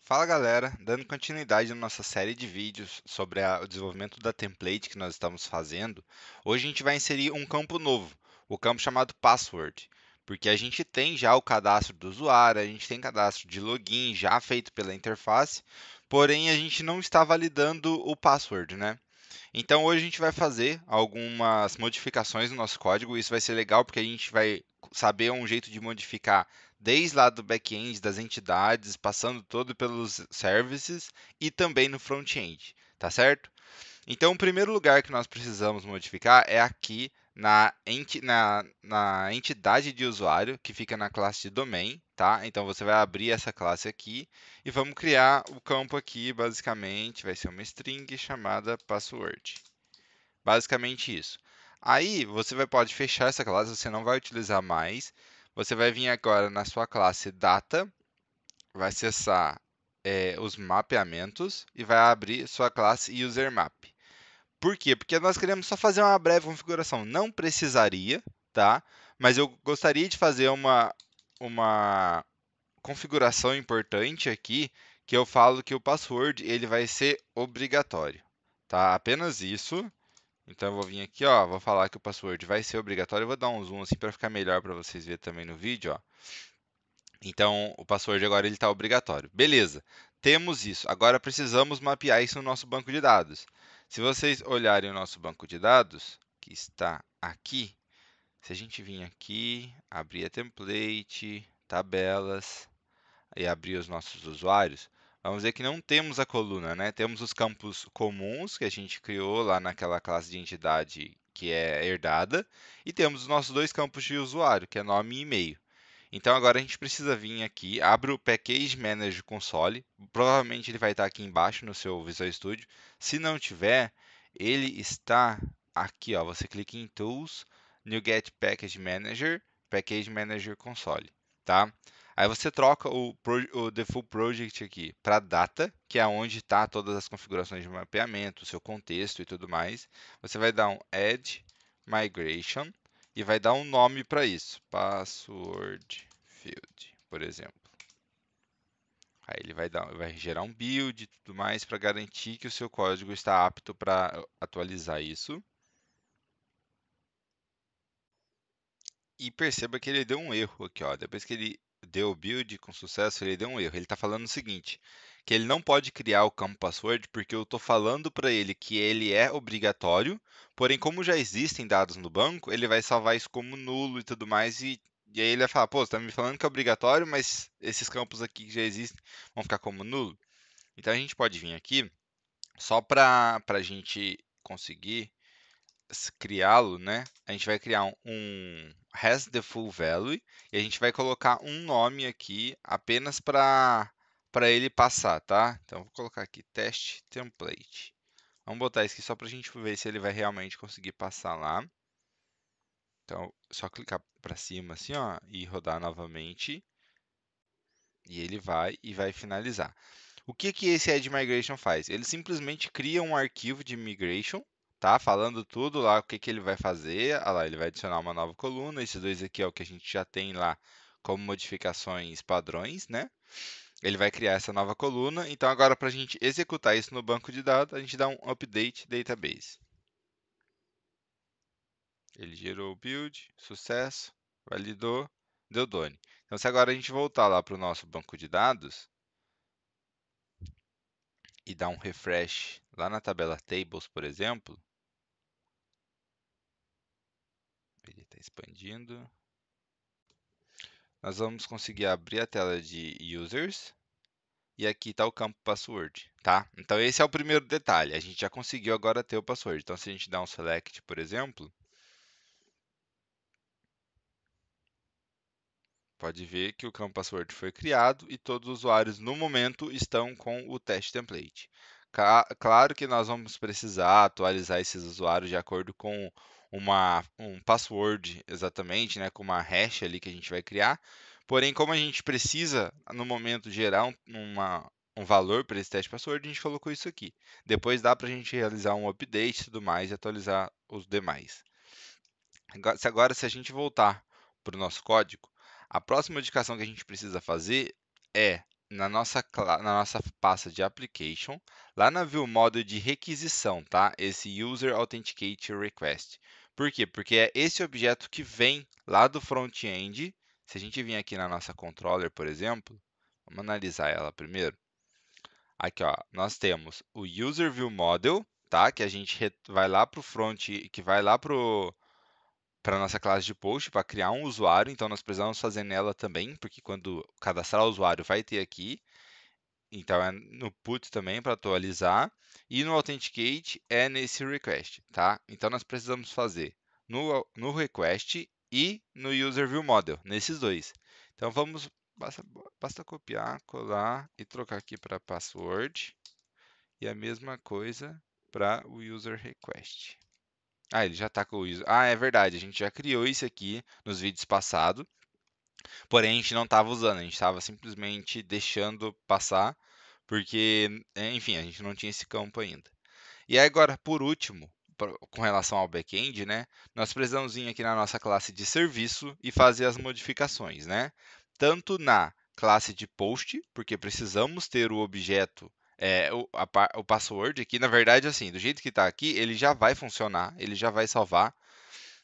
Fala galera, dando continuidade na nossa série de vídeos sobre o desenvolvimento da template que nós estamos fazendo, hoje a gente vai inserir um campo novo, o campo chamado password, porque a gente tem já o cadastro do usuário, a gente tem cadastro de login já feito pela interface, porém a gente não está validando o password, né? Então hoje a gente vai fazer algumas modificações no nosso código. Isso vai ser legal porque a gente vai saber um jeito de modificar desde lá do back-end das entidades, passando todo pelos services e também no front-end, tá certo? Então, o primeiro lugar que nós precisamos modificar é aqui na entidade de usuário, que fica na classe de domain, tá? Então, você vai abrir essa classe aqui e vamos criar o campo aqui, basicamente, vai ser uma string chamada password. Basicamente isso. Aí, pode fechar essa classe, você não vai utilizar mais. Você vai vir agora na sua classe data, vai acessar os mapeamentos e vai abrir sua classe userMap. Por quê? Porque nós queremos só fazer uma breve configuração. Não precisaria, tá? Mas eu gostaria de fazer uma configuração importante aqui, que eu falo que o password ele vai ser obrigatório, tá? Apenas isso. Então eu vou vir aqui, ó, vou falar que o password vai ser obrigatório. Eu vou dar um zoom assim para ficar melhor para vocês verem também no vídeo, ó. Então o password agora ele está obrigatório. Beleza, temos isso. Agora precisamos mapear isso no nosso banco de dados. Se vocês olharem o nosso banco de dados, que está aqui, se a gente vir aqui, abrir a template, tabelas e abrir os nossos usuários, vamos ver que não temos a coluna, né? Temos os campos comuns que a gente criou lá naquela classe de entidade que é herdada, e temos os nossos dois campos de usuário, que é nome e e-mail. Então agora a gente precisa vir aqui, abre o Package Manager Console, provavelmente ele vai estar aqui embaixo no seu Visual Studio. Se não tiver, ele está aqui, ó, você clica em Tools, New Get Package Manager, Package Manager Console, tá? Aí você troca o Default Project aqui para Data, que é onde está todas as configurações de mapeamento, o seu contexto e tudo mais. Você vai dar um Add Migration e vai dar um nome para isso, password field, por exemplo. Aí ele vai gerar um build e tudo mais para garantir que o seu código está apto para atualizar isso. E perceba que ele deu um erro aqui, ó. Depois que ele deu o build com sucesso, ele deu um erro. Ele está falando o seguinte, que ele não pode criar o campo password porque eu estou falando para ele que ele é obrigatório, porém como já existem dados no banco, ele vai salvar isso como nulo e tudo mais e aí ele vai falar, pô, você está me falando que é obrigatório, mas esses campos aqui que já existem vão ficar como nulo? Então a gente pode vir aqui, só para a gente conseguir criá-lo, né? A gente vai criar um has the full value e a gente vai colocar um nome aqui apenas para ele passar, tá? Então vou colocar aqui test template. Vamos botar isso aqui só para a gente ver se ele vai realmente conseguir passar lá. Então, só clicar para cima assim, ó, e rodar novamente. E ele vai finalizar. O que que esse Add Migration faz? Ele simplesmente cria um arquivo de migration, tá? Falando tudo lá o que que ele vai fazer. Ah lá, ele vai adicionar uma nova coluna. Esses dois aqui é o que a gente já tem lá como modificações padrões, né? Ele vai criar essa nova coluna. Então agora para a gente executar isso no banco de dados, a gente dá um update database. Ele gerou o build, sucesso, validou, deu done. Então se agora a gente voltar lá para o nosso banco de dados, e dar um refresh lá na tabela Tables, por exemplo, ele está expandindo. Nós vamos conseguir abrir a tela de Users e aqui está o campo Password, tá? Então esse é o primeiro detalhe. A gente já conseguiu agora ter o password. Então se a gente dá um Select, por exemplo, pode ver que o campo password foi criado e todos os usuários no momento estão com o teste template. Claro que nós vamos precisar atualizar esses usuários de acordo com um password exatamente, né, com uma hash ali que a gente vai criar. Porém, como a gente precisa no momento gerar um valor para esse teste password, a gente colocou isso aqui. Depois dá para a gente realizar um update e tudo mais e atualizar os demais. Agora, se a gente voltar para o nosso código, a próxima modificação que a gente precisa fazer é na nossa pasta de application, lá na view model de requisição, tá? Esse user authenticate request. Por quê? Porque é esse objeto que vem lá do front-end. Se a gente vir aqui na nossa controller, por exemplo, vamos analisar ela primeiro. Aqui, ó, nós temos o user view model, tá? Que a gente vai lá para o front, que vai lá para a nossa classe de post para criar um usuário. Então nós precisamos fazer nela também, porque quando cadastrar o usuário vai ter aqui. Então é no put também para atualizar. E no authenticate é nesse request, tá? Então nós precisamos fazer no request e no user view model, nesses dois. Então basta copiar, colar e trocar aqui para password. E a mesma coisa para o user request. Ah, ele já está com o user. Ah, é verdade, a gente já criou isso aqui nos vídeos passados. Porém, a gente não estava usando, a gente estava simplesmente deixando passar, porque, enfim, a gente não tinha esse campo ainda. E aí, agora, por último, com relação ao back-end, né, nós precisamos vir aqui na nossa classe de serviço e fazer as modificações, né? Tanto na classe de post, porque precisamos ter o objeto, o password aqui. Na verdade, assim, do jeito que está aqui, ele já vai funcionar, ele já vai salvar,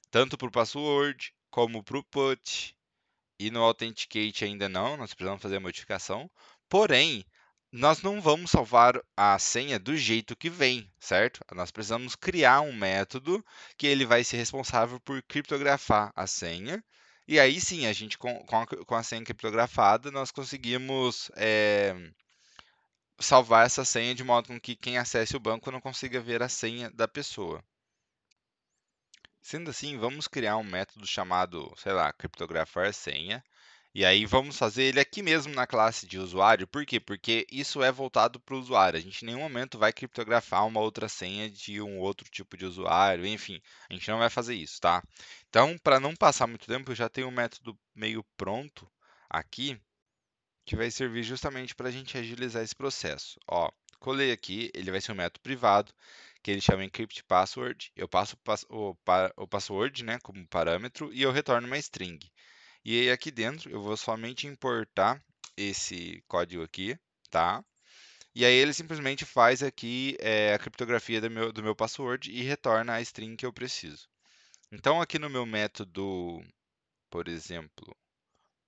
tanto para o password como para o put, e no Authenticate ainda não, nós precisamos fazer a modificação. Porém, nós não vamos salvar a senha do jeito que vem, certo? Nós precisamos criar um método que ele vai ser responsável por criptografar a senha. E aí sim, a gente com a senha criptografada, nós conseguimos salvar essa senha de modo com que quem acesse o banco não consiga ver a senha da pessoa. Sendo assim, vamos criar um método chamado, sei lá, criptografar senha. E aí vamos fazer ele aqui mesmo na classe de usuário. Por quê? Porque isso é voltado para o usuário. A gente em nenhum momento vai criptografar uma outra senha de um outro tipo de usuário. Enfim, a gente não vai fazer isso, tá? Então, para não passar muito tempo, eu já tenho um método meio pronto aqui, que vai servir justamente para a gente agilizar esse processo. Ó, colei aqui, ele vai ser um método privado, que ele chama encrypt password. Eu passo o password, né, como parâmetro, e eu retorno uma string. E aí aqui dentro eu vou somente importar esse código aqui, tá? E aí ele simplesmente faz aqui a criptografia do meu password e retorna a string que eu preciso. Então aqui no meu método, por exemplo,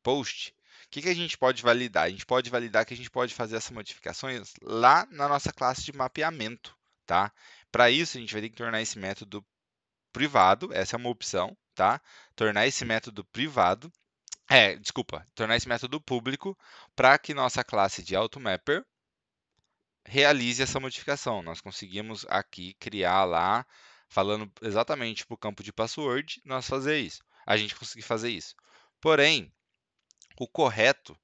post, o que a gente pode validar? A gente pode validar que a gente pode fazer essas modificações lá na nossa classe de mapeamento, tá? Para isso a gente vai ter que tornar esse método privado, essa é uma opção, tá? Tornar esse método privado. Desculpa, tornar esse método público para que nossa classe de AutoMapper realize essa modificação. Nós conseguimos aqui criar lá, falando exatamente para o campo de password, nós fazer isso. A gente conseguir fazer isso. Porém, o correto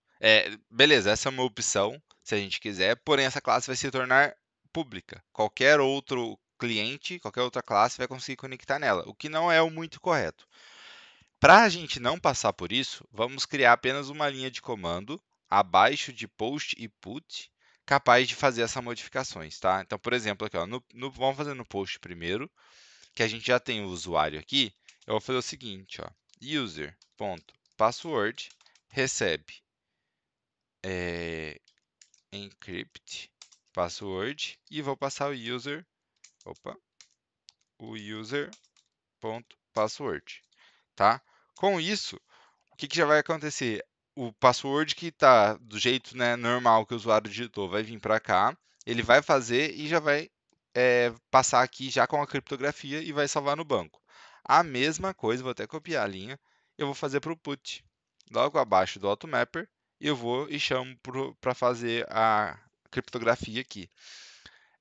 beleza, essa é uma opção, se a gente quiser, porém essa classe vai se tornar pública. Qualquer outro cliente, qualquer outra classe vai conseguir conectar nela, o que não é o muito correto. Para a gente não passar por isso, vamos criar apenas uma linha de comando abaixo de post e put, capaz de fazer essas modificações, tá? Então, por exemplo, aqui, ó, vamos fazer no post primeiro, que a gente já tem o usuário aqui. Eu vou fazer o seguinte, ó, user.password recebe encrypt password e vou passar o user.password, tá? Com isso, o que já vai acontecer? O password que está do jeito, né, normal que o usuário digitou vai vir para cá, ele vai fazer e já vai passar aqui já com a criptografia e vai salvar no banco. A mesma coisa, vou até copiar a linha, eu vou fazer para o put. Logo abaixo do AutoMapper, eu vou e chamo para fazer a criptografia aqui.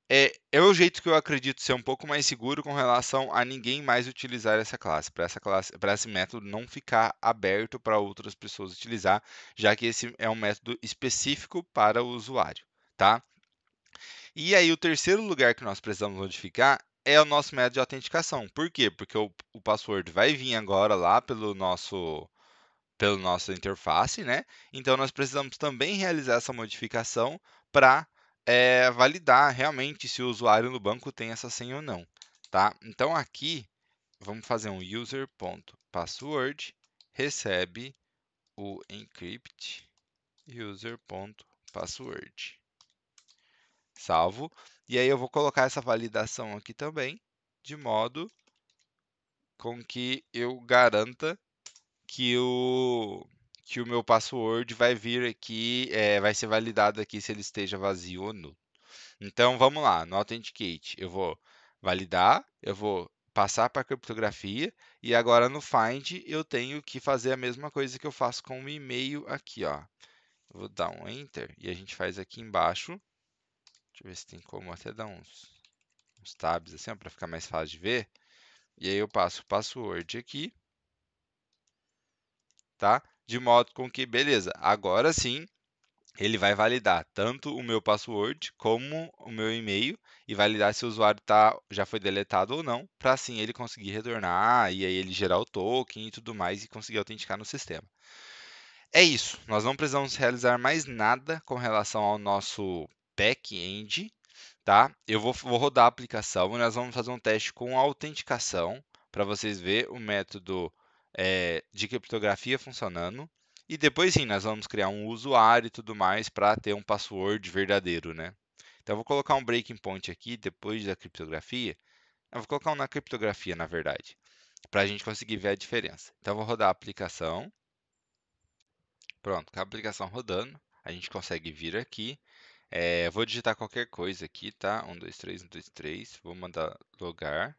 É o jeito que eu acredito ser um pouco mais seguro com relação a ninguém mais utilizar essa classe, para esse método não ficar aberto para outras pessoas utilizar, já que esse é um método específico para o usuário, tá? E aí o terceiro lugar que nós precisamos modificar é o nosso método de autenticação. Por quê? Porque o password vai vir agora lá pelo nossa interface, né? Então nós precisamos também realizar essa modificação para validar realmente se o usuário no banco tem essa senha ou não, tá? Então aqui vamos fazer um user.password recebe o encrypt user.password, password. Salvo. E aí eu vou colocar essa validação aqui também, de modo com que eu garanta que o meu password vai vir aqui, vai ser validado aqui se ele esteja vazio ou nulo. Então vamos lá, no Authenticate eu vou validar, eu vou passar para a criptografia e agora no Find eu tenho que fazer a mesma coisa que eu faço com o e-mail aqui, ó. Eu vou dar um Enter e a gente faz aqui embaixo. Deixa eu ver se tem como até dar uns tabs assim, para ficar mais fácil de ver. E aí eu passo o password aqui, tá? De modo com que, beleza, agora sim ele vai validar tanto o meu password como o meu e-mail e validar se o usuário já foi deletado ou não, para assim ele conseguir retornar e aí ele gerar o token e tudo mais e conseguir autenticar no sistema. É isso, nós não precisamos realizar mais nada com relação ao nosso back-end, tá? Eu vou rodar a aplicação e nós vamos fazer um teste com autenticação para vocês verem o método de criptografia funcionando. E depois sim, nós vamos criar um usuário e tudo mais para ter um password verdadeiro, né? Então eu vou colocar um breaking point aqui depois da criptografia. Eu vou colocar um na criptografia, na verdade, para a gente conseguir ver a diferença. Então eu vou rodar a aplicação. Pronto, com a aplicação rodando, a gente consegue vir aqui. Vou digitar qualquer coisa aqui, tá? 123, 123. Vou mandar logar.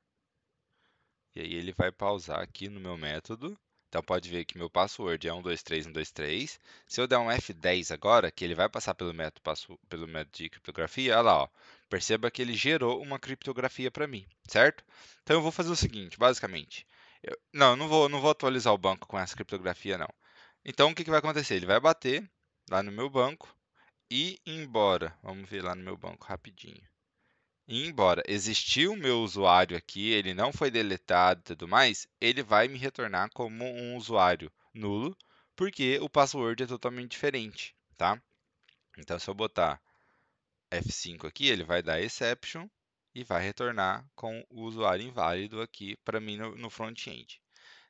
E aí ele vai pausar aqui no meu método. Então pode ver que meu password é 123, 123. Se eu der um F10 agora, que ele vai passar pelo método, pelo método de criptografia, olha lá, ó. Perceba que ele gerou uma criptografia para mim, certo? Então eu vou fazer o seguinte, basicamente. Não, eu não vou atualizar o banco com essa criptografia, não. Então o que vai acontecer? Ele vai bater lá no meu banco e ir embora. Vamos ver lá no meu banco rapidinho. E embora existiu o meu usuário aqui, ele não foi deletado e tudo mais, ele vai me retornar como um usuário nulo, porque o password é totalmente diferente, tá? Então, se eu botar F5 aqui, ele vai dar exception e vai retornar com o usuário inválido aqui para mim no front-end,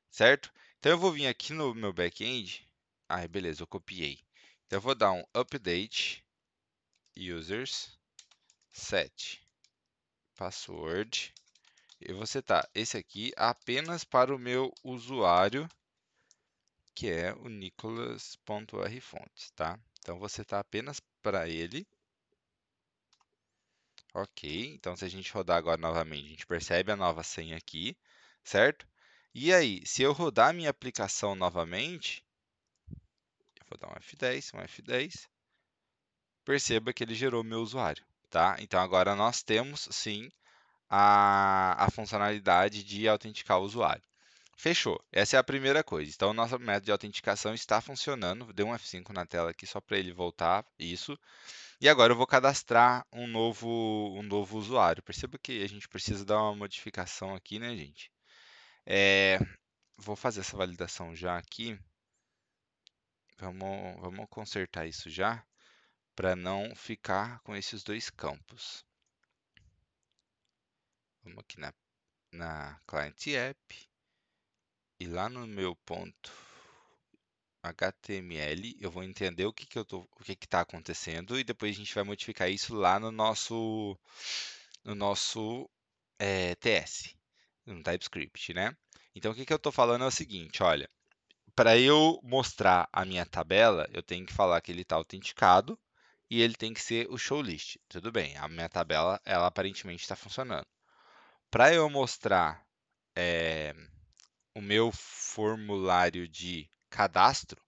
certo? Então, eu vou vir aqui no meu back-end. Ah, beleza, eu copiei. Então, eu vou dar um update users set password. Eu vou setar esse aqui apenas para o meu usuário, que é o nicolas.rfontes, tá? Então, vou setar apenas para ele. Ok, então se a gente rodar agora novamente, a gente percebe a nova senha aqui, certo? E aí, se eu rodar minha aplicação novamente, eu vou dar um F10, perceba que ele gerou meu usuário, tá? Então, agora nós temos, sim, a funcionalidade de autenticar o usuário. Fechou. Essa é a primeira coisa. Então, o nosso método de autenticação está funcionando. Deu um F5 na tela aqui só para ele voltar. Isso. E agora eu vou cadastrar um novo usuário. Perceba que a gente precisa dar uma modificação aqui, né, gente? Vou fazer essa validação já aqui. Vamos consertar isso já, para não ficar com esses dois campos. Vamos aqui na Client App. E lá no meu ponto HTML, eu vou entender o que está acontecendo e depois a gente vai modificar isso lá no nosso TS, no TypeScript, né? Então, o que eu estou falando é o seguinte, olha, para eu mostrar a minha tabela, eu tenho que falar que ele está autenticado e ele tem que ser o show list. Tudo bem, a minha tabela, ela aparentemente está funcionando. Para eu mostrar o meu formulário de cadastro,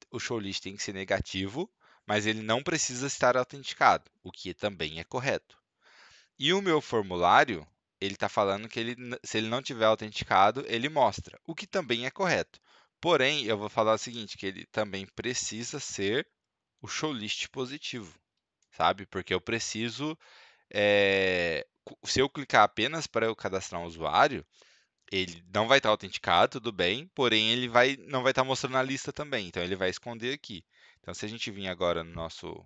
o showlist tem que ser negativo, mas ele não precisa estar autenticado, o que também é correto. E o meu formulário, ele está falando que se ele não tiver autenticado, ele mostra, o que também é correto. Porém, eu vou falar o seguinte, que ele também precisa ser o showlist positivo, sabe? Porque eu preciso, se eu clicar apenas para eu cadastrar um usuário, ele não vai estar autenticado, tudo bem, porém ele não vai estar mostrando a lista também, então ele vai esconder aqui. Então, se a gente vir agora no nosso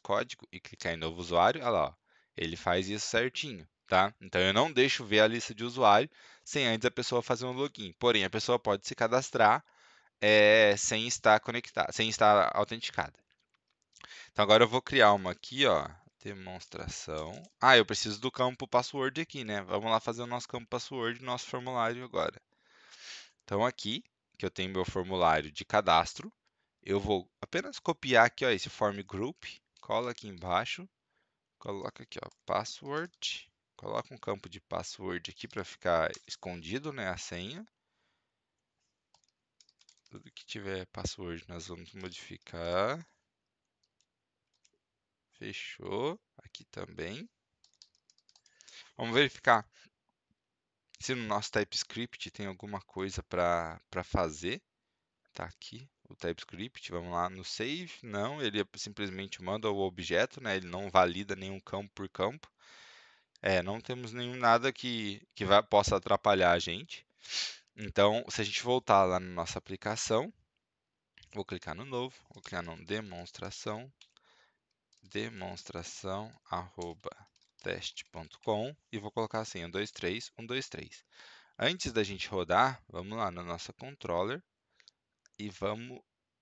código e clicar em novo usuário, olha lá, ó, ele faz isso certinho, tá? Então, eu não deixo ver a lista de usuário sem antes a pessoa fazer um login. Porém, a pessoa pode se cadastrar sem estar conectada, sem estar autenticada. Então agora eu vou criar uma aqui, ó, demonstração. Eu preciso do campo password aqui, né? Vamos lá fazer o nosso campo password no nosso formulário agora. Então aqui, que eu tenho meu formulário de cadastro, eu vou apenas copiar aqui, ó, esse form group, cola aqui embaixo, coloca aqui, ó, password, coloca um campo de password aqui para ficar escondido, né, a senha. Tudo que tiver password nós vamos modificar. Fechou. Aqui também. Vamos verificar se no nosso TypeScript tem alguma coisa para fazer. Tá aqui o TypeScript. Vamos lá no save. Não, ele simplesmente manda o objeto, né? Ele não valida nenhum campo por campo. Não temos nada que possa atrapalhar a gente. Então, se a gente voltar lá na nossa aplicação, vou clicar no novo, vou clicar no demonstração@teste.com e vou colocar assim, 123, 123. Antes da gente rodar, vamos lá na nossa controller e vamos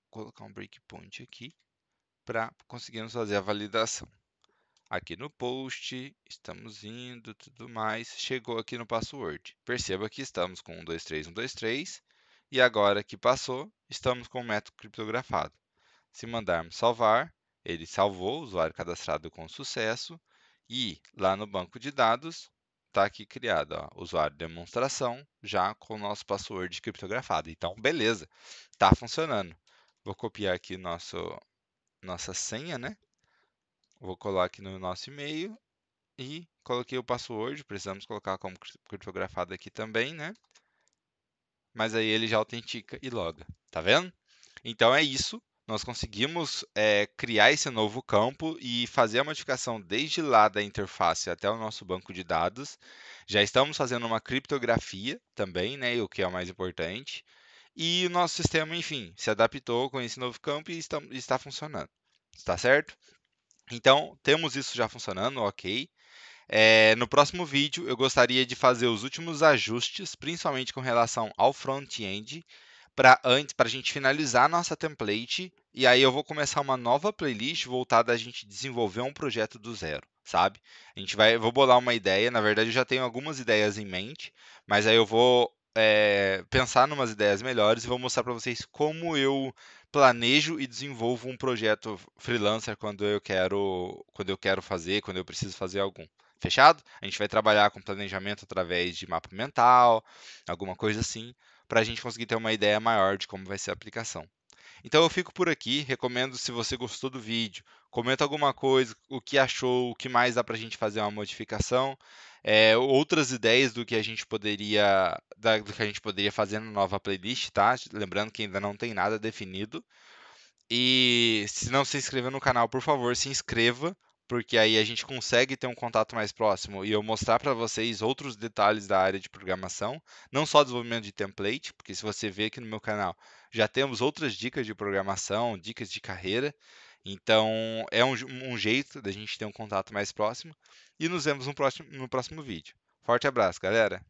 colocar um breakpoint aqui para conseguirmos fazer a validação. Aqui no post, estamos indo, tudo mais, chegou aqui no password. Perceba que estamos com 123, 123 e agora que passou, estamos com o método criptografado. Se mandarmos salvar, ele salvou o usuário cadastrado com sucesso e lá no banco de dados está aqui criado, ó, usuário demonstração já com o nosso password criptografado. Então, beleza, está funcionando. Vou copiar aqui nossa senha, né? Vou colar aqui no nosso e-mail e coloquei o password. Precisamos colocar como criptografado aqui também, né? Mas aí ele já autentica e loga. Tá vendo? Então é isso. Nós conseguimos criar esse novo campo e fazer a modificação desde lá da interface até o nosso banco de dados. Já estamos fazendo uma criptografia também, né? O que é o mais importante. E o nosso sistema, enfim, se adaptou com esse novo campo e está funcionando. Está certo? Então, temos isso já funcionando, ok. No próximo vídeo, eu gostaria de fazer os últimos ajustes, principalmente com relação ao front-end, para a gente finalizar a nossa template. E aí eu vou começar uma nova playlist voltada a gente desenvolver um projeto do zero, sabe? Eu vou bolar uma ideia. Na verdade, eu já tenho algumas ideias em mente, mas aí eu vou pensar em umas ideias melhores e vou mostrar para vocês como eu planejo e desenvolvo um projeto freelancer quando eu quero fazer, quando eu preciso fazer algum. Fechado? A gente vai trabalhar com planejamento através de mapa mental, alguma coisa assim, para a gente conseguir ter uma ideia maior de como vai ser a aplicação. Então eu fico por aqui, recomendo se você gostou do vídeo, comenta alguma coisa, o que achou, o que mais dá para a gente fazer uma modificação, outras ideias do que a gente poderia fazer na nova playlist, tá? Lembrando que ainda não tem nada definido. E se não se inscreveu no canal, por favor, se inscreva, porque aí a gente consegue ter um contato mais próximo e eu mostrar para vocês outros detalhes da área de programação, não só desenvolvimento de template, porque se você ver aqui no meu canal, já temos outras dicas de programação, dicas de carreira. Então, é um jeito da gente ter um contato mais próximo. E nos vemos no próximo vídeo. Forte abraço, galera!